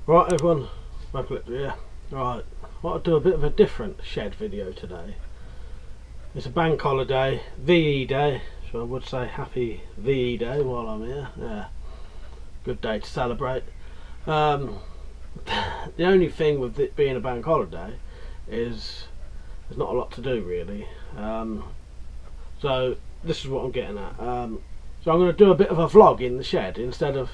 Right everyone, WeaponCollector here. Right, I want to do a bit of a different shed video today. It's a bank holiday, VE day, so I would say happy VE day while I'm here. Yeah, good day to celebrate. The only thing with it being a bank holiday is there's not a lot to do really. So this is what I'm getting at. So I'm going to do a bit of a vlog in the shed instead of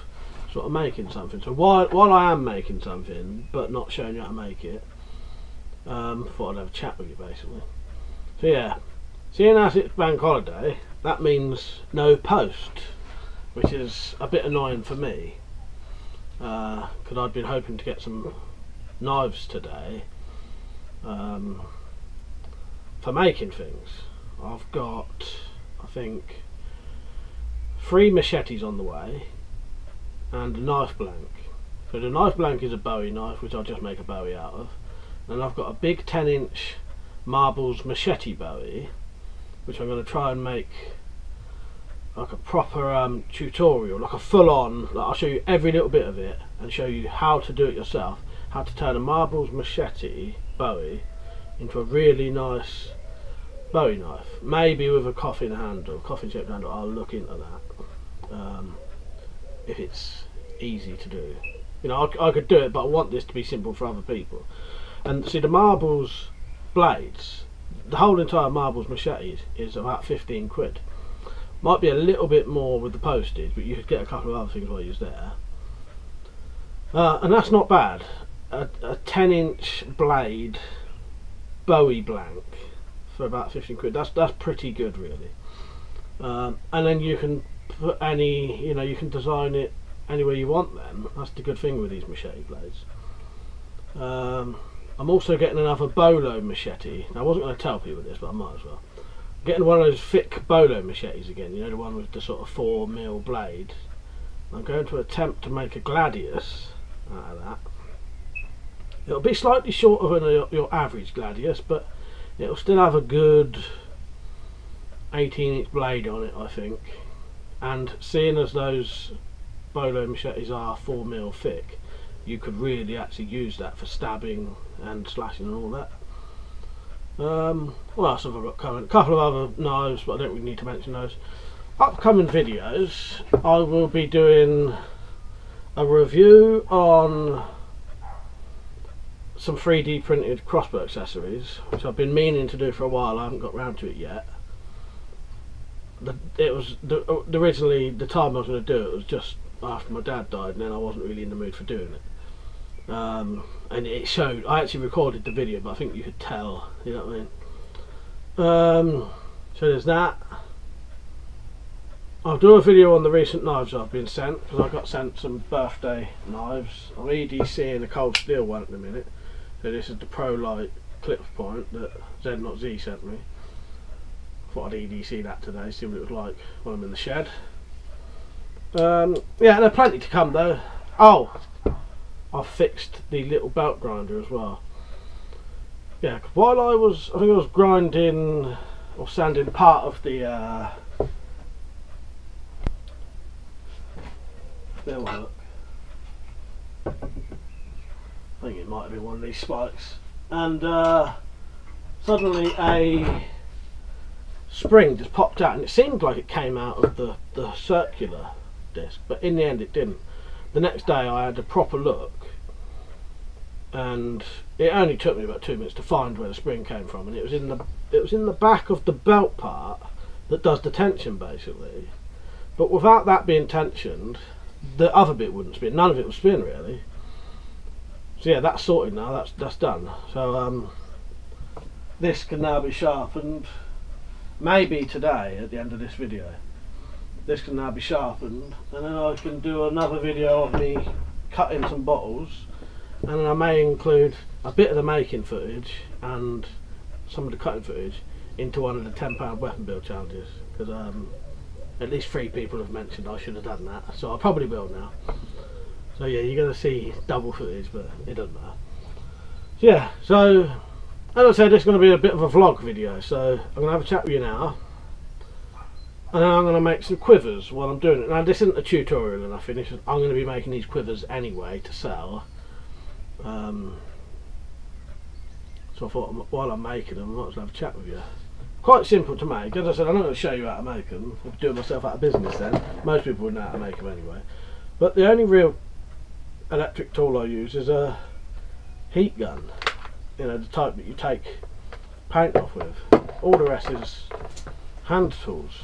sort of making something. So while I am making something but not showing you how to make it, thought I'd have a chat with you basically. So yeah, seeing as it's bank holiday, that means no post, which is a bit annoying for me, because I'd been hoping to get some knives today for making things. I've got, I think, 3 machetes on the way and a knife blank. So the knife blank is a Bowie knife, which I'll just make a Bowie out of, and I've got a big 10-inch marbles machete Bowie, which I'm going to try and make like a proper tutorial, like a full-on, like I'll show you every little bit of it and show you how to do it yourself, how to turn a marbles machete Bowie into a really nice Bowie knife, maybe with a coffin shaped handle. I'll look into that, if it's easy to do. You know, I could do it, but I want this to be simple for other people. And see, the marbles blades, the whole entire marbles machete is about 15 quid. Might be a little bit more with the postage, but you could get a couple of other things while you're there. And that's not bad. A 10-inch blade Bowie blank for about 15 quid. That's pretty good really. And then you can put any, you know, you can design it any way you want then. That's the good thing with these machete blades. I'm also getting another bolo machete. Now, I wasn't going to tell people this, but I might as well. I'm getting one of those thick bolo machetes again, you know, the one with the sort of 4mm blade. I'm going to attempt to make a gladius out of that. It'll be slightly shorter than your average gladius, but it'll still have a good 18-inch blade on it, I think. And seeing as those bolo machetes are 4mm thick, you could really actually use that for stabbing and slashing and all that. What else have I got coming? A couple of other knives, but I don't really need to mention those. Upcoming videos, I will be doing a review on some 3D printed crossbow accessories, which I've been meaning to do for a while. I haven't got round to it yet. Originally, the time I was going to do it was just after my dad died, and then I wasn't really in the mood for doing it. And it showed. I actually recorded the video, but I think you could tell, you know what I mean. So there's that. I'll do a video on the recent knives I've been sent, because I got sent some birthday knives. I'm EDCing a cold steel one at the minute. So this is the Pro Light clip point that Z sent me. Thought I'd EDC that today, see what it was like when I'm in the shed. Yeah, there's plenty to come though. Oh, I've fixed the little belt grinder as well. Yeah, while I think I was grinding or sanding part of the millwork. I think it might have been one of these spikes, and suddenly a spring just popped out, and it seemed like it came out of the circular disc, but in the end it didn't. The next day I had a proper look, and it only took me about 2 minutes to find where the spring came from, and it was in the back of the belt part that does the tension basically. But without that being tensioned, the other bit wouldn't spin. None of it would spin really. So yeah, that's sorted now. That's done. So this can now be sharpened. Maybe today at the end of this video. This can now be sharpened, and then I can do another video of me cutting some bottles, and then I may include a bit of the making footage and some of the cutting footage into one of the £10 weapon build challenges, because at least 3 people have mentioned I should have done that, so I probably will now. So yeah, you're going to see double footage, but it doesn't matter. So yeah, so as I said, it's going to be a bit of a vlog video, so I'm going to have a chat with you now. And then I'm going to make some quivers while I'm doing it. Now this isn't a tutorial and I finish. I'm going to be making these quivers anyway to sell. So I thought while I'm making them, I might as well have a chat with you. Quite simple to make. As I said, I'm not going to show you how to make them. I'd be doing myself out of business then. Most people would know how to make them anyway. But the only real electric tool I use is a heat gun. You know, the type that you take paint off with. All the rest is hand tools.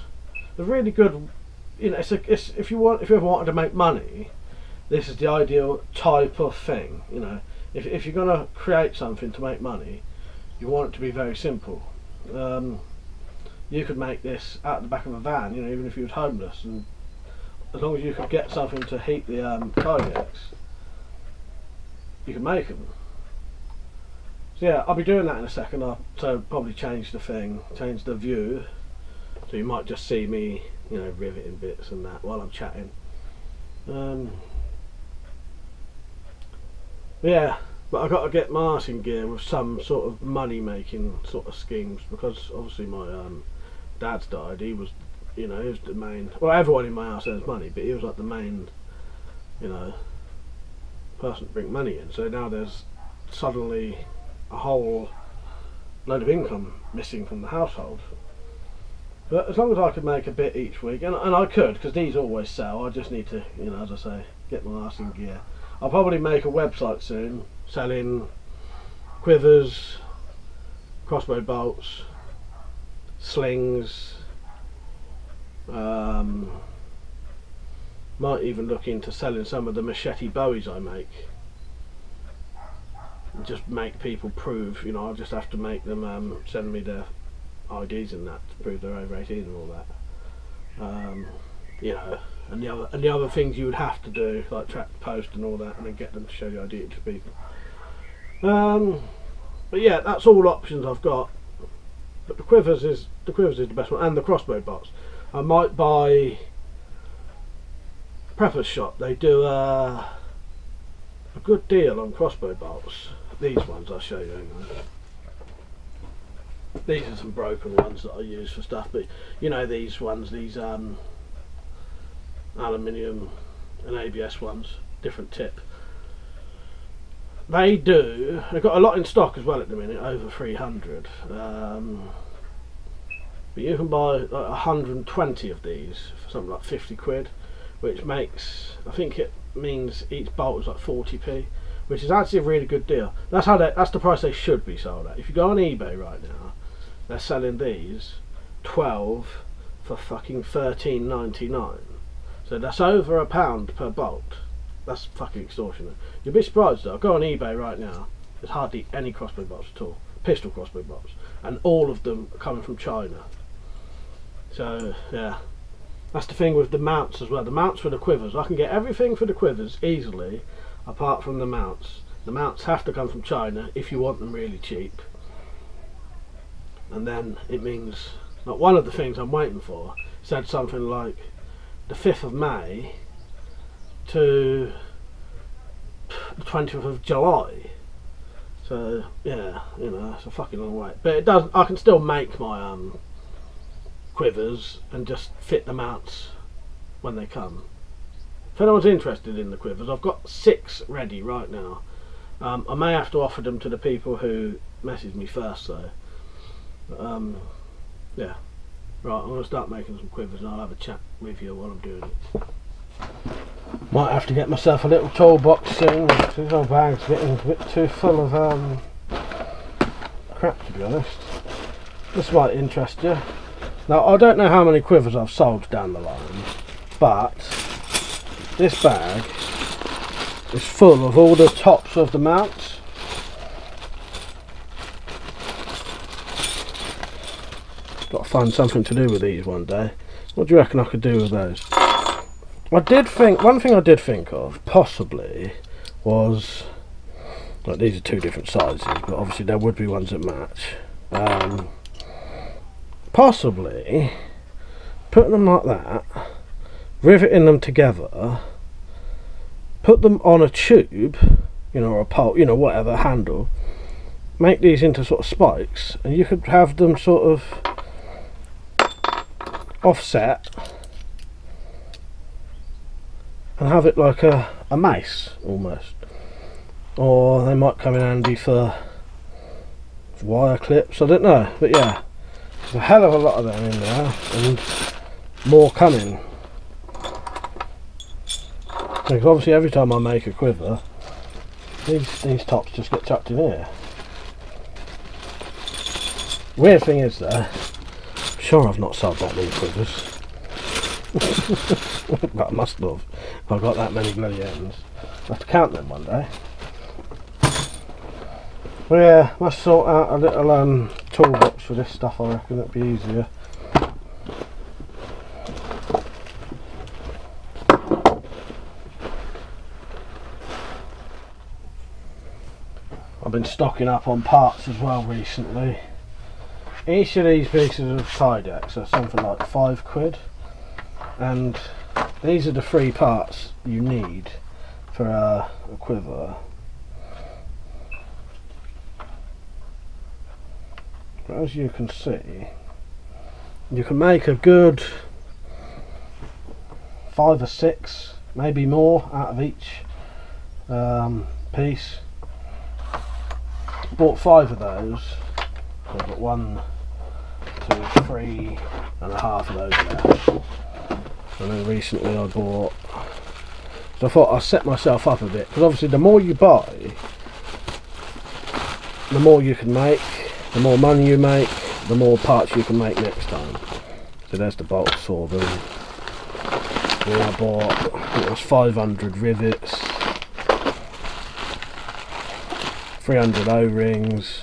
They're really good. You know, if you ever wanted to make money, this is the ideal type of thing. You know, if you're going to create something to make money, you want it to be very simple. You could make this out the back of a van, you know, even if you was homeless, and as long as you could get something to heat the kayaks, you can make them. So yeah, I'll be doing that in a second. So probably change the thing, change the view, so you might just see me, you know, riveting bits and that while I'm chatting. Yeah, but I've got to get my arse in gear with some sort of money making sort of schemes, because obviously my dad's died. He was, you know, he was the main, well, everyone in my house earns money, but he was like the main, you know, person to bring money in. So now there's suddenly a whole load of income missing from the household. But as long as I could make a bit each week, and I could, because these always sell, I just need to, you know, as I say, get my arse in gear. I'll probably make a website soon selling quivers, crossbow bolts, slings. Might even look into selling some of the machete bowies I make. Just make people prove, you know, I'll just have to make them send me their IDs and that to prove they're over 18 and all that. You know, and the other things you would have to do, like track the post and all that, and then get them to show the ID to people. But yeah, that's all options I've got. But the quivers is the best one, and the crossbow bolts. I might buy Prepper's Shop. They do a good deal on crossbow bolts. These ones I'll show you. Hang on. These are some broken ones that I use for stuff, but you know, these ones, these aluminium and ABS ones, different tip. They've got a lot in stock as well at the minute, over 300. But you can buy like 120 of these for something like 50 quid, which makes, I think it means each bolt is like 40p, which is actually a really good deal. That's the price they should be sold at. If you go on eBay right now, they're selling these 12 for fucking $13.99. So that's over £1 per bolt. That's fucking extortionate. You'll be surprised though. Go on eBay right now. There's hardly any crossbow bolts at all. Pistol crossbow bolts, and all of them are coming from China. So yeah, that's the thing with the mounts as well. The mounts for the quivers, I can get everything for the quivers easily, apart from the mounts. The mounts have to come from China if you want them really cheap. And then it means, like, one of the things I'm waiting for said something like the 5th of May to the 20th of July. So yeah, you know, it's a fucking long wait. But it does, I can still make my quivers and just fit the mounts when they come. If anyone's interested in the quivers, I've got 6 ready right now. I may have to offer them to the people who message me first though. Yeah, right, I'm going to start making some quivers and I'll have a chat with you while I'm doing it. Might have to get myself a little toolbox soon, because this old bag's getting a bit too full of crap, to be honest. This might interest you. Now, I don't know how many quivers I've sold down the line, but this bag is full of all the tops of the mounts. Got to find something to do with these one day. What do you reckon I could do with those? I did think, one thing I did think of possibly was, like, these are 2 different sizes, but obviously there would be ones that match. Possibly putting them like that, riveting them together, put them on a tube, you know, or a pole, you know, whatever handle, make these into sort of spikes, and you could have them sort of offset and have it like a mace almost. or they might come in handy for wire clips, I don't know, but yeah, there's a hell of a lot of them in there and more coming, because obviously every time I make a quiver these tops just get chucked in here. Weird thing is though, I'm sure I've not sold that many quivers. But I must have. I've got that many bloody ends. I have to count them one day. Well, yeah, must sort out a little toolbox for this stuff. I reckon it'd be easier. I've been stocking up on parts as well recently. Each of these pieces of Kydex are something like £5, and these are the 3 parts you need for a quiver. But as you can see, you can make a good 5 or 6, maybe more, out of each piece. Bought 5 of those. I've got 1, 2, 3 and a half of those left. And then recently I bought, so I thought I'd set myself up a bit, because obviously the more you buy, the more you can make, the more money you make, the more parts you can make next time. So there's the bolts for them. Then I bought, I think it was 500 rivets, 300 O-rings,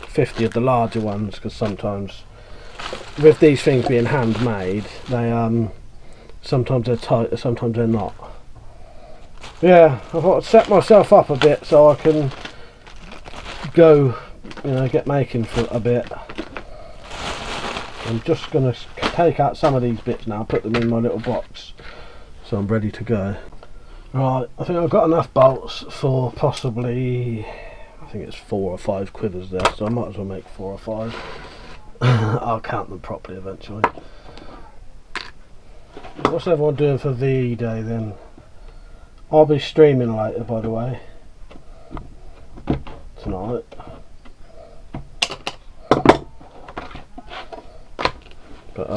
50 of the larger ones, because sometimes with these things being handmade, they sometimes they're tight, sometimes they're not. Yeah, I thought I'd set myself up a bit so I can go, you know, get making for a bit. I'm just going to take out some of these bits now, put them in my little box, so I'm ready to go. Right, I think I've got enough bolts for possibly, I think it's 4 or 5 quivers there, so I might as well make 4 or 5. I'll count them properly eventually. What's everyone doing for VE Day then? I'll be streaming later, by the way, tonight. But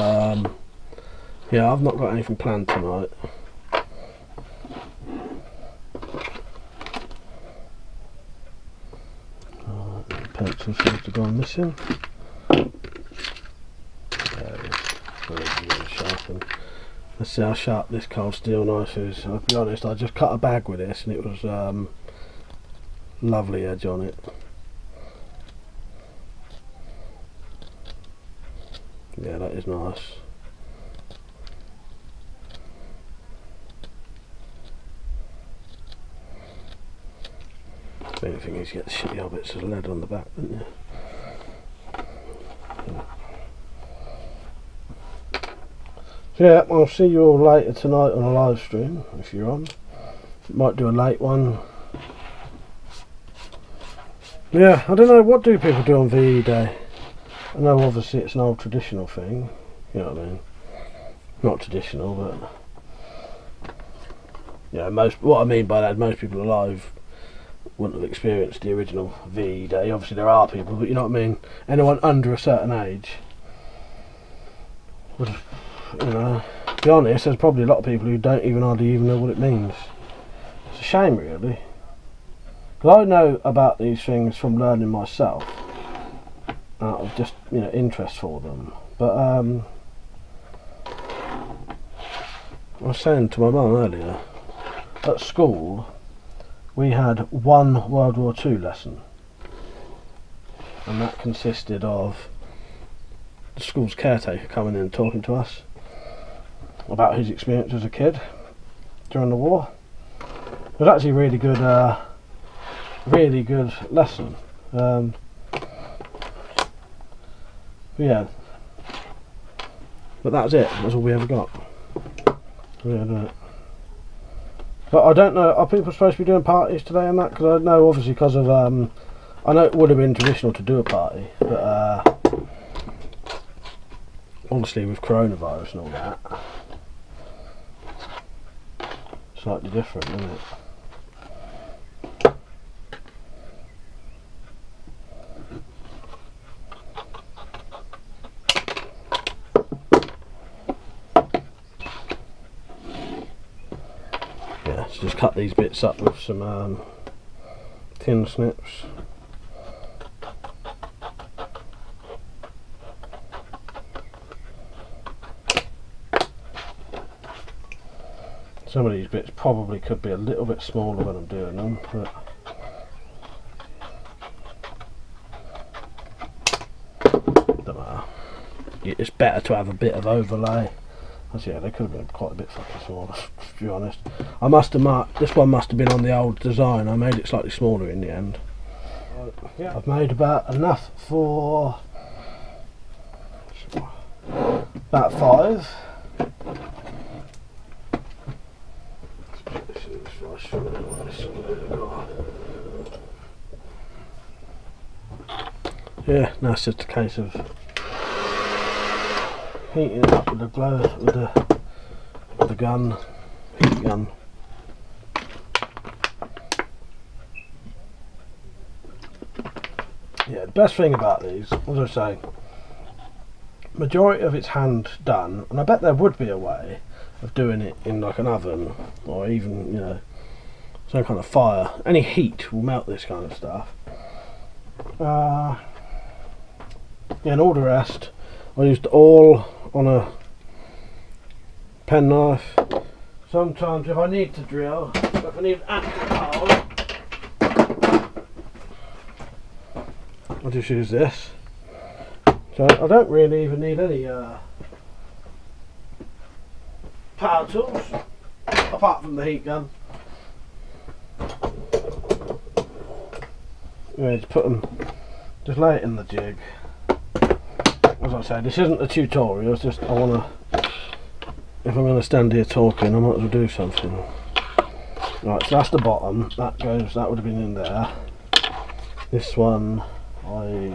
yeah, I've not got anything planned tonight. Pencil seems to have gone missing. There it is. Really sharpened. Let's see how sharp this cold steel knife is. I'll be honest, I just cut a bag with this and it was lovely edge on it. Yeah, that is nice. The only thing is, you get the shitty bits of lead on the back, don't you? So yeah, I'll see you all later tonight on a live stream, if you're on. Might do a late one. Yeah, I don't know, what do people do on VE Day? I know obviously it's an old traditional thing, you know what I mean? Not traditional, but yeah, what I mean by that, most people alive wouldn't have experienced the original VE Day. Obviously there are people, but you know what I mean? Anyone under a certain age would have, you know, to be honest, there's probably a lot of people who don't hardly even know what it means. It's a shame really, because I know about these things from learning myself out of just, you know, interest for them. But I was saying to my mum earlier, at school we had one World War II lesson, and that consisted of the school's caretaker coming in and talking to us about his experience as a kid during the war. It was actually a really good lesson. Yeah, but that was it. That's all we ever got. Yeah, but I don't know, are people supposed to be doing parties today and that? Because I know obviously because of I know it would have been traditional to do a party, but obviously with coronavirus and all that, slightly different, isn't it? Yeah, so just cut these bits up with some tin snips. Some of these bits probably could be a little bit smaller when I'm doing them, but don't matter. It's better to have a bit of overlay. Actually, yeah, they could have been quite a bit fucking smaller, to be honest. I must have marked, this one must have been on the old design. I made it slightly smaller in the end. Yeah, I've made about enough for about 5. Yeah, now it's just a case of heating it up with the with the gun, heat gun. Yeah, the best thing about these, as I say, majority of it's hand done, and I bet there would be a way of doing it in like an oven or even, you know, some kind of fire. Any heat will melt this kind of stuff. Yeah, and all the rest I used all on a penknife. Sometimes if I need to drill, if I need an actual hole, I'll just use this. So I don't really even need any power tools apart from the heat gun. Yeah, just put them, just lay it in the jig. As I say, this isn't a tutorial, it's just I want to, if I'm going to stand here talking, I might as well do something. Right, so that's the bottom, that goes, that would have been in there. This one I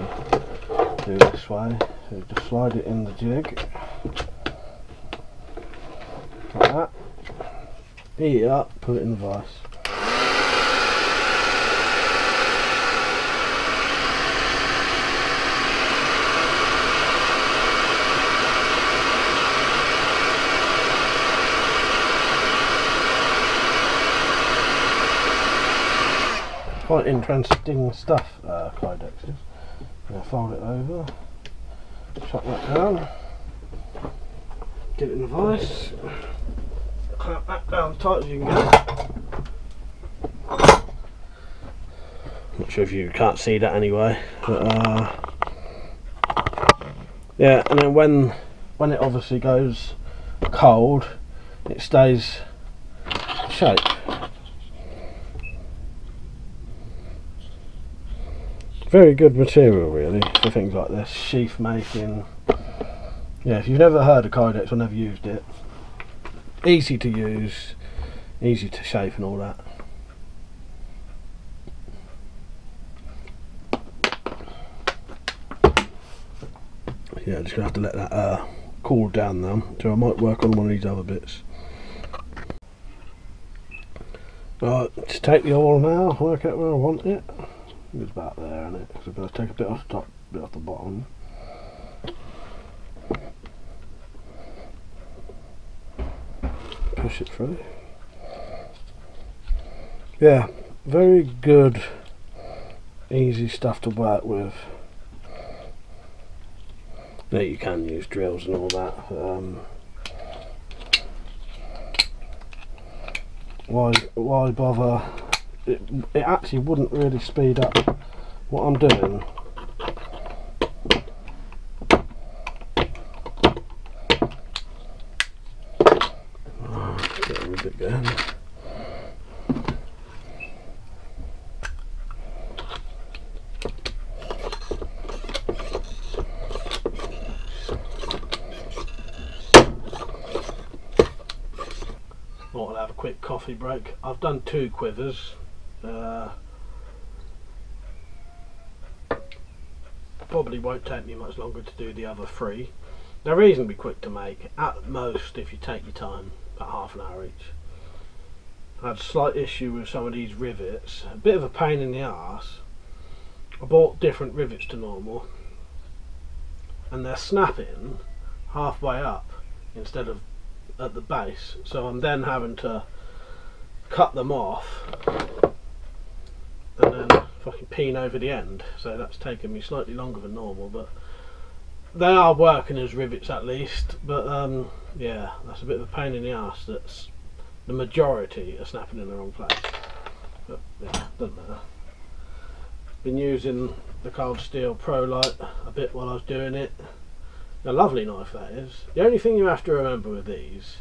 do this way, so just slide it in the jig, like that, heat it up, put it in the vise. Quite interesting stuff, Quivers. Fold it over, shut that down, get it in the vise, clamp that down tight as you can get. Not sure if you can't see that anyway, but yeah, and then when it obviously goes cold, it stays shape. Very good material really for things like this, sheath making. Yeah, if you've never heard of Kydex or never used it, easy to use, easy to shape and all that. Yeah, just gonna have to let that cool down now, so I might work on one of these other bits. Right, just take the oil now, work out where I want it. It's about there, isn't it? So I'm going to take a bit off the top, a bit off the bottom. Push it through. Yeah, very good, easy stuff to work with. Now you can use drills and all that. Why bother? It actually wouldn't really speed up what I'm doing. Get rid of it again. I'll have a quick coffee break. I've done 2 quivers. Probably won't take me much longer to do the other 3. They're reasonably quick to make, at most if you take your time, about half an hour each. I had a slight issue with some of these rivets, a bit of a pain in the arse. I bought different rivets to normal, and they're snapping halfway up instead of at the base, so I'm then having to cut them off and then fucking peen over the end, so that's taken me slightly longer than normal, but they are working as rivets at least. But yeah, that's a bit of a pain in the arse. That's the majority are snapping in the wrong place, but yeah, doesn't matter. Been using the Cold Steel Pro Light a bit while I was doing it. A lovely knife that is. The only thing you have to remember with these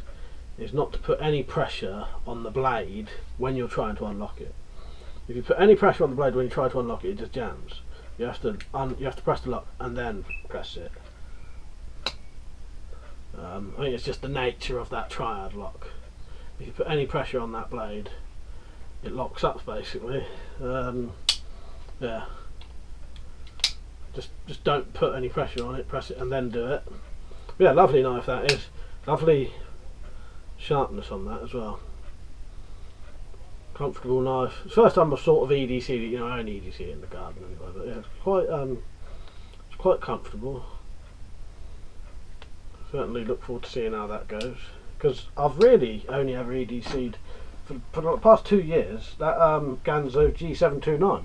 is not to put any pressure on the blade when you're trying to unlock it. If you put any pressure on the blade when you try to unlock it, it just jams. You have to press the lock and then press it. I think it's just the nature of that triad lock. If you put any pressure on that blade, it locks up basically. Yeah. Just don't put any pressure on it, press it and then do it. Yeah, lovely knife that is. Lovely sharpness on that as well. Comfortable knife. It's the first time I've sort of EDC'd it, you know, I only EDC it in the garden anyway, but yeah, it's quite comfortable. Certainly look forward to seeing how that goes, because I've really only ever EDC'd for the past 2 years that Ganzo G729,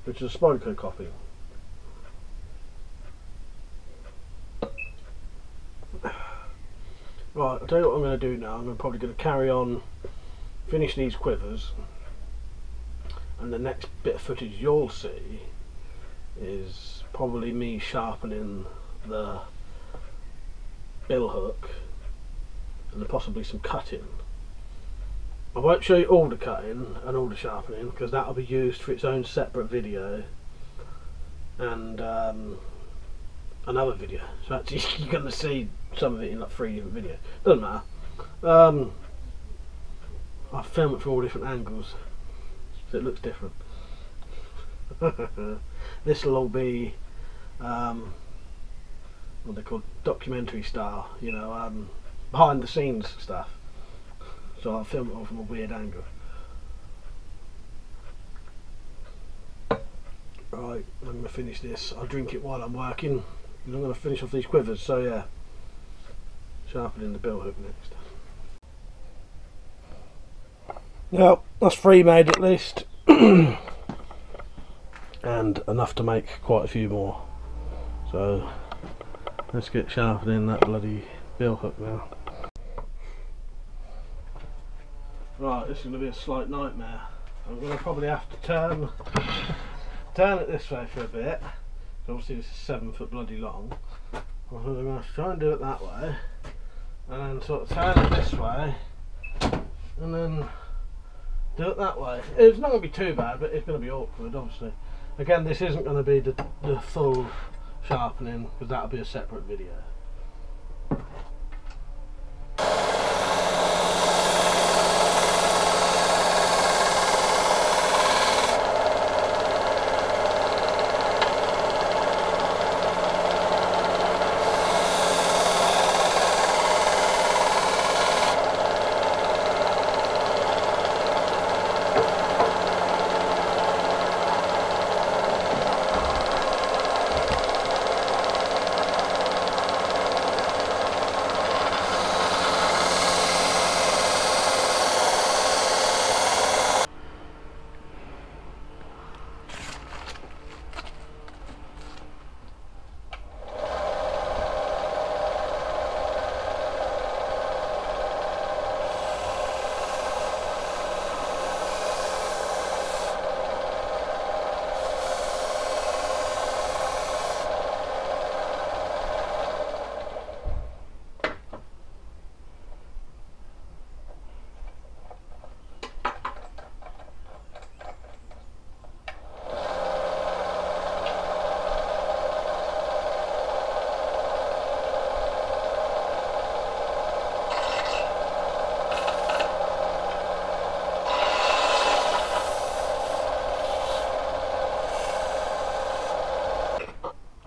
which is a Spyderco copy. Right, I'll tell you what I'm going to do now. I'm probably going to carry on, finish these quivers, and the next bit of footage you'll see is probably me sharpening the bill hook and possibly some cutting. I won't show you all the cutting and all the sharpening because that'll be used for its own separate video and another video, so actually you're going to see some of it in like 3 different videos. Doesn't matter. I film it from all different angles so it looks different. This will all be what they call documentary style, you know, behind the scenes stuff, so I'll film it all from a weird angle. Right, I'm going to finish this. I'll drink it while I'm working and I'm going to finish off these quivers, so yeah, sharpening the bill hook next. Well, that's 3 made at least and enough to make quite a few more, so let's get sharpening that bloody bill hook now. Right, this is going to be a slight nightmare. I'm going to probably have to turn it this way for a bit. Obviously this is 7 foot bloody long. I'm going to have to try and do it that way, and then sort of turn it this way, and then do it that way. It's not going to be too bad, but it's going to be awkward obviously. Again, this isn't going to be the full sharpening because that'll be a separate video.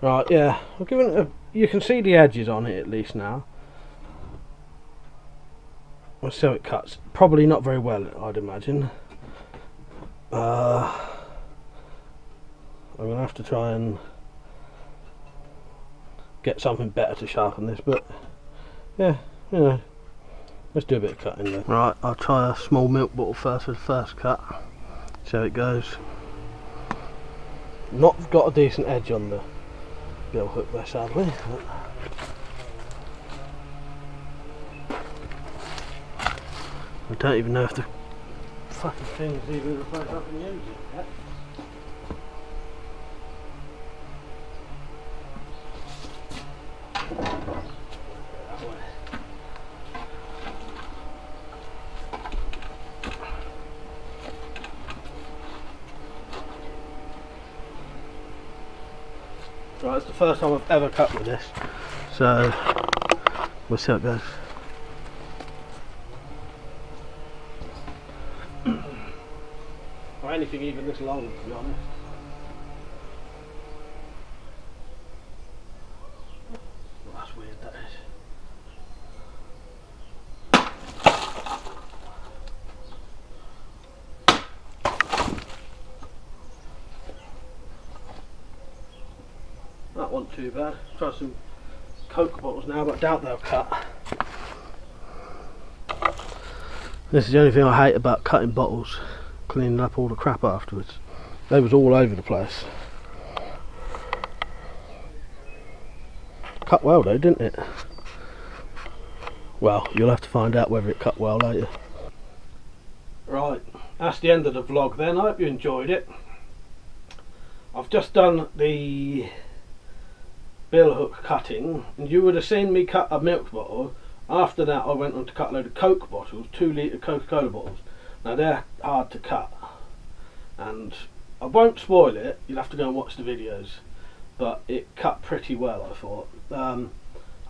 Right, yeah, I've given it a, you can see the edges on it at least now. We'll see how it cuts. Probably not very well, I'd imagine. I'm going to have to try and get something better to sharpen this, but yeah, you know, let's do a bit of cutting there. Right, I'll try a small milk bottle first for the first cut. See how it goes. Not got a decent edge on the bill hook there, sadly. I don't even know if the fucking thing's even replaced up and used it yet. Right, it's the first time I've ever cut with this, so we'll see how it goes. Or anything even this long, to be honest. Well, that's weird, that is. That wasn't too bad. Try some Coke bottles now, but I doubt they'll cut. This is the only thing I hate about cutting bottles, cleaning up all the crap afterwards. They was all over the place. Cut well though, didn't it? Well, you'll have to find out whether it cut well later. Right, that's the end of the vlog then. I hope you enjoyed it. I've just done the bill hook cutting, and you would have seen me cut a milk bottle. After that I went on to cut a load of Coke bottles, 2 litre Coca-Cola bottles. Now they're hard to cut, and I won't spoil it, you'll have to go and watch the videos, but it cut pretty well, I thought.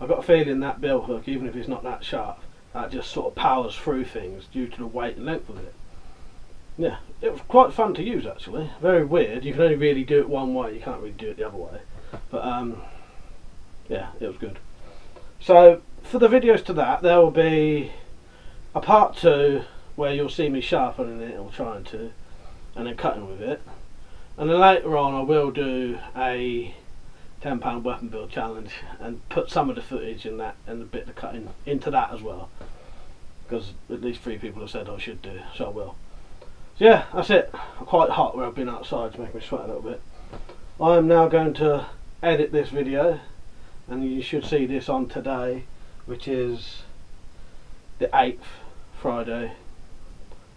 I've got a feeling that bill hook, even if it's not that sharp, that just sort of powers through things due to the weight and length of it. Yeah, it was quite fun to use actually. Very weird, you can only really do it one way, you can't really do it the other way. But yeah, it was good. So for the videos to that, there will be a part 2 where you'll see me sharpening it, or trying to, and then cutting with it. And then later on I will do a £10 weapon build challenge and put some of the footage in that and a bit of cutting into that as well, because at least 3 people have said I should do, so I will. So yeah, that's it. I'm quite hot where I've been outside to make me sweat a little bit. I am now going to edit this video, and you should see this on today, which is the 8th, Friday,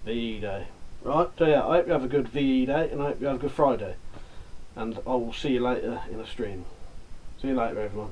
VE day. Right, so yeah, I hope you have a good VE day, and I hope you have a good Friday, and I will see you later in a stream. See you later everyone.